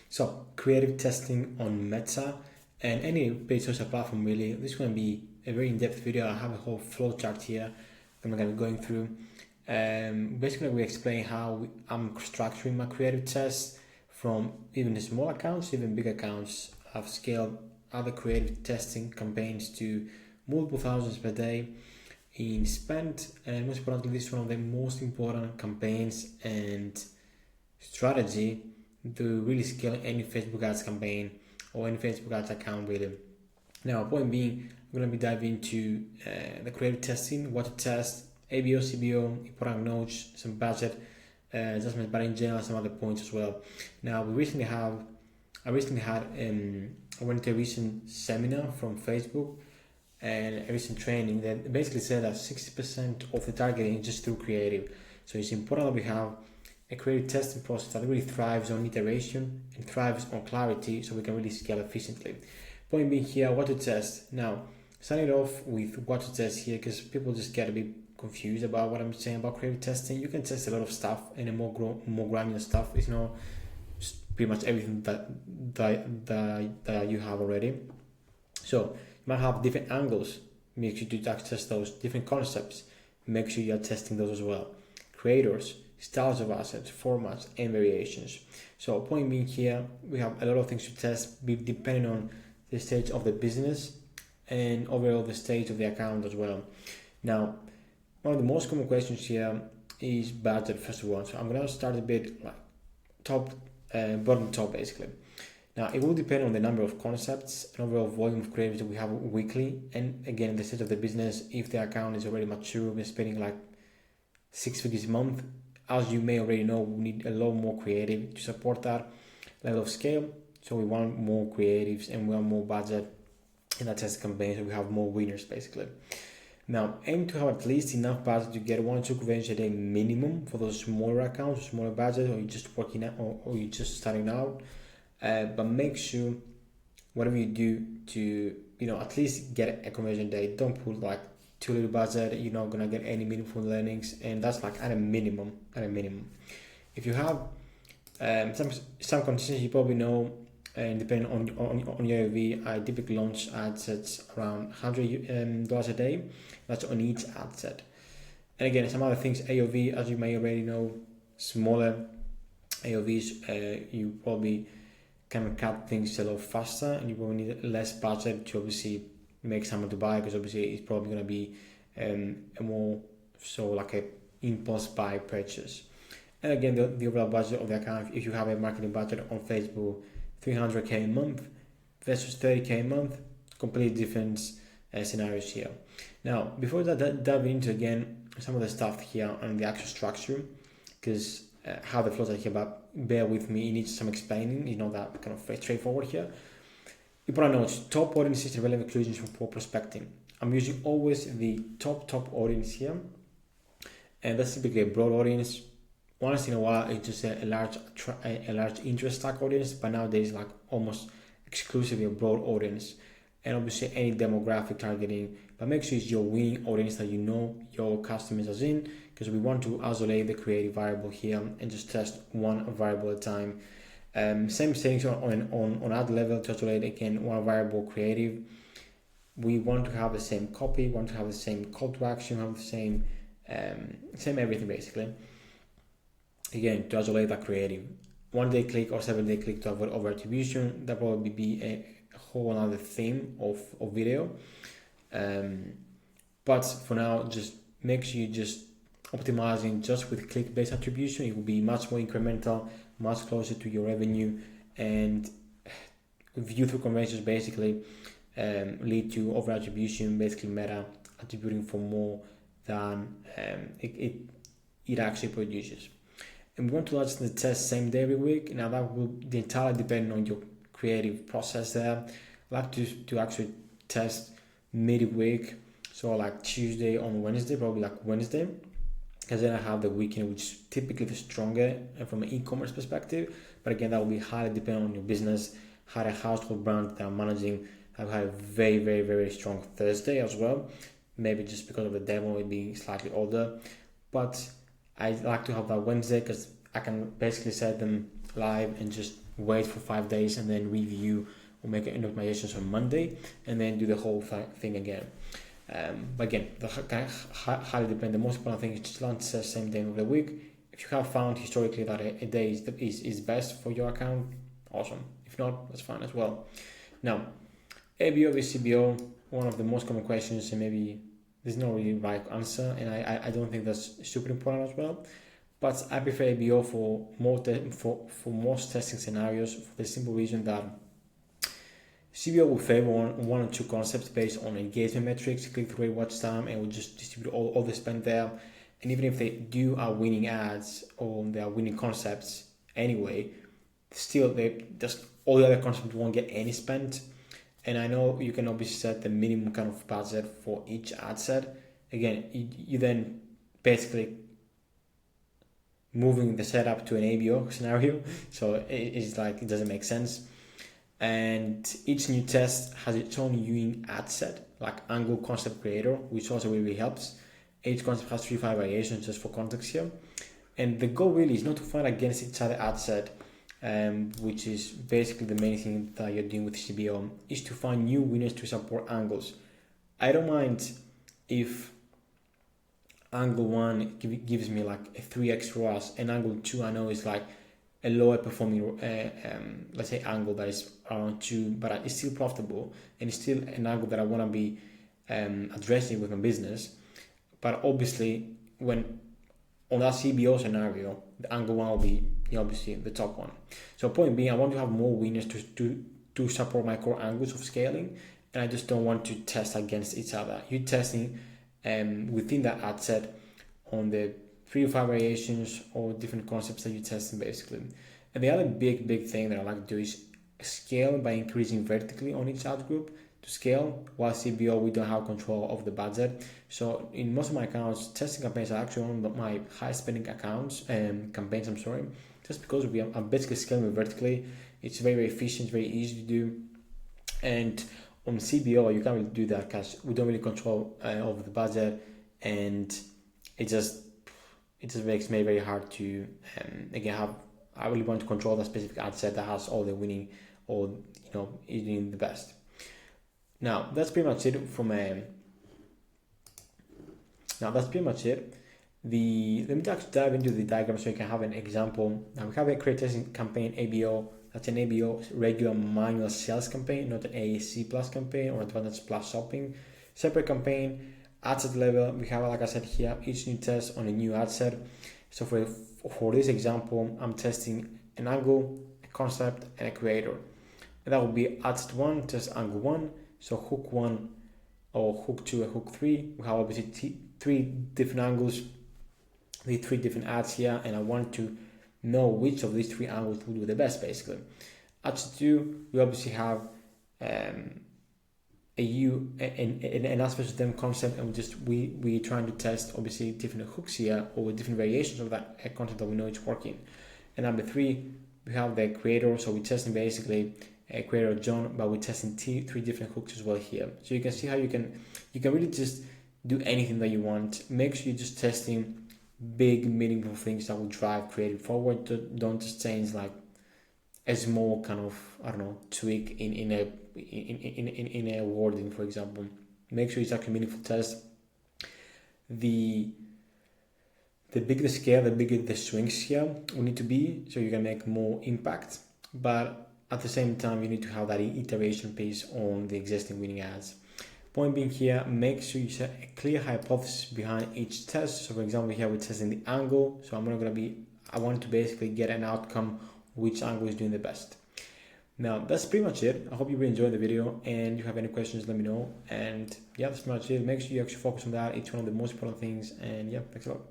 So creative testing on Meta and any paid social platform really. This is going to be a very in-depth video. I have a whole flow chart here that I'm going to be going through. Basically, we explain how I'm structuring my creative tests from even the small accounts, even big accounts. I've scaled other creative testing campaigns to multiple thousands per day in spend, and most importantly, this is one of the most important campaigns and strategy to really scale any Facebook ads campaign or any Facebook ads account really. Now, point being, I'm going to be diving into the creative testing, what to test, ABO, CBO, important notes, some budget adjustments, but in general some other points as well. Now, I recently had I went to a recent seminar from Facebook and a recent training that basically said that 60% of the targeting is just through creative. So it's important that we have a creative testing process that really thrives on iteration and thrives on clarity so we can really scale efficiently. Point being here, what to test. Now, starting off with what to test here, because people just get a bit confused about what I'm saying about creative testing. You can test a lot of stuff and a more granular stuff. It's not pretty much everything that you have already. So you might have different angles. Make sure to test those different concepts. Make sure you are testing those as well. Creators, styles of assets, formats, and variations. So point being here, we have a lot of things to test depending on the stage of the business and overall the stage of the account as well. Now, one of the most common questions here is budget, first of all. So I'm going to start a bit like bottom top basically. Now, it will depend on the number of concepts and overall volume of creatives that we have weekly, and again, the stage of the business. If the account is already mature, we're spending like 6 figures a month. As you may already know, we need a lot more creative to support that level of scale. So we want more creatives and we want more budget in that test campaign, so we have more winners basically. Now, aim to have at least enough budget to get 1 or 2 conversions a day minimum for those smaller accounts, smaller budget, or you're just working out, or you're just starting out. But make sure whatever you do to at least get a conversion a day. Don't put like too little budget. You're not gonna get any meaningful learnings, and that's like at a minimum. If you have some consistency, you probably know. And depending on your AOV, I typically launch ad sets around $100 a day. That's on each ad set. And again, some other things, AOV, as you may already know, smaller AOVs, you probably can cut things a lot faster, and you probably need less budget to obviously make someone to buy, because obviously it's probably going to be a more so like a impulse buy purchase. And again, the overall budget of the account, if you have a marketing budget on Facebook, $300K a month versus $30K a month, completely different scenarios here. Now, before that, dive into again some of the stuff here on the actual structure, because how the flows are here, but bear with me, it needs some explaining. It's not that kind of straightforward here. Important notes: top audiences and relevant inclusions for prospecting. I'm using always the top audience here, and that's typically a broad audience. Once in a while, it's just a large interest tag audience, but nowadays like almost exclusively a broad audience, and obviously any demographic targeting. But make sure it's your winning audience that you know your customers are in, because we want to isolate the creative variable here and just test one variable at a time. Same settings on ad level to isolate again one variable creative. We want to have the same copy, want to have the same call to action, have the same everything basically. Again, to isolate that creative. 1 day click or 7-day click to avoid over attribution. That probably be a whole other theme of video. But for now, just make sure you just optimizing just with click-based attribution. It will be much more incremental, much closer to your revenue, and view through conversions basically lead to over attribution, basically Meta attributing for more than it actually produces. And we want to launch the test same day every week. Now that will entirely depend on your creative process there. I like to actually test midweek, so like Tuesday on Wednesday, probably like Wednesday, because then I have the weekend, which is typically the stronger from an e-commerce perspective. But again, that will be highly dependent on your business. Had a household brand that I'm managing, I've had a very, very, very strong Thursday as well. Maybe just because of the demo, it being slightly older, but I like to have that Wednesday because I can basically set them live and just wait for 5 days and then review or make an optimizations on Monday and then do the whole thing again. But again, highly depend. The most important thing is just launch the same day of the week. If you have found historically that a day is best for your account, awesome. If not, that's fine as well. Now, ABO vs CBO, one of the most common questions, and maybe there's no really right answer, and I don't think that's super important as well. But I prefer ABO for most testing scenarios for the simple reason that CBO will favor one or two concepts based on engagement metrics, click-through rate, watch time, and will just distribute all the spend there. And even if they are winning ads or they are winning concepts anyway, still just all the other concepts won't get any spend. And I know you can obviously set the minimum kind of budget for each ad set. Again, you then basically moving the setup to an ABO scenario, so it's like it doesn't make sense. And each new test has its own unique ad set, like angle concept creator, which also really helps. Each concept has 3-5 variations just for context here. And the goal really is not to fight against each other ad set, which is basically the main thing that you're doing with CBO, is to find new winners to support angles. I don't mind if angle 1 gives me like a 3x ROAS, and angle 2 I know is like a lower performing, let's say angle that is around 2, but it's still profitable and it's still an angle that I want to be addressing with my business. But obviously, when on that CBO scenario, the angle 1 will be obviously the top one. So point being, I want to have more winners to support my core angles of scaling, and I just don't want to test against each other. You're testing within that ad set on the 3-5 variations or different concepts that you're testing basically. And the other big thing that I like to do is scale by increasing vertically on each ad group to scale, while CBO we don't have control of the budget. So in most of my accounts, testing campaigns are actually one of my high spending campaigns, just because I'm basically scaling vertically. It's very efficient, very easy to do. And on CBO, you can't really do that because we don't really control over the budget, and it just makes me very hard to I really want to control that specific ad set that has all the winning or is doing the best. Now that's pretty much it let me actually dive into the diagram so you can have an example. Now we have a create testing campaign ABO. That's an ABO regular manual sales campaign, not an ASC plus campaign or advantage plus shopping. Separate campaign. Ad set level, we have, like I said here, each new test on a new ad set. So for this example, I'm testing an angle, a concept, and a creator. And that will be ad set 1, test angle 1. So hook 1 or hook 2 and hook 3. We have obviously 3 different angles, the 3 different ads here, and I want to know which of these 3 angles will do the best basically. Ad set 2, we obviously have an aspect of them concept, and we trying to test obviously different hooks here or different variations of that concept that we know it's working. And number 3, we have the creator, so we're testing basically a creator John, but we're testing 3 different hooks as well here. So you can see how you can really just do anything that you want. Make sure you're just testing big meaningful things that will drive creative forward. Don't just change like a small kind of tweak in a wording, for example. Make sure it's actually meaningful test. The bigger the scale, the bigger the swings here will need to be, so you can make more impact. But at the same time, you need to have that iteration piece on the existing winning ads. Point being here, make sure you set a clear hypothesis behind each test. So for example, here we're testing the angle. So I want to basically get an outcome which angle is doing the best. Now that's pretty much it. I hope you really enjoyed the video, and if you have any questions, let me know. And yeah, that's pretty much it. Make sure you actually focus on that. It's one of the most important things. And yeah, thanks a lot.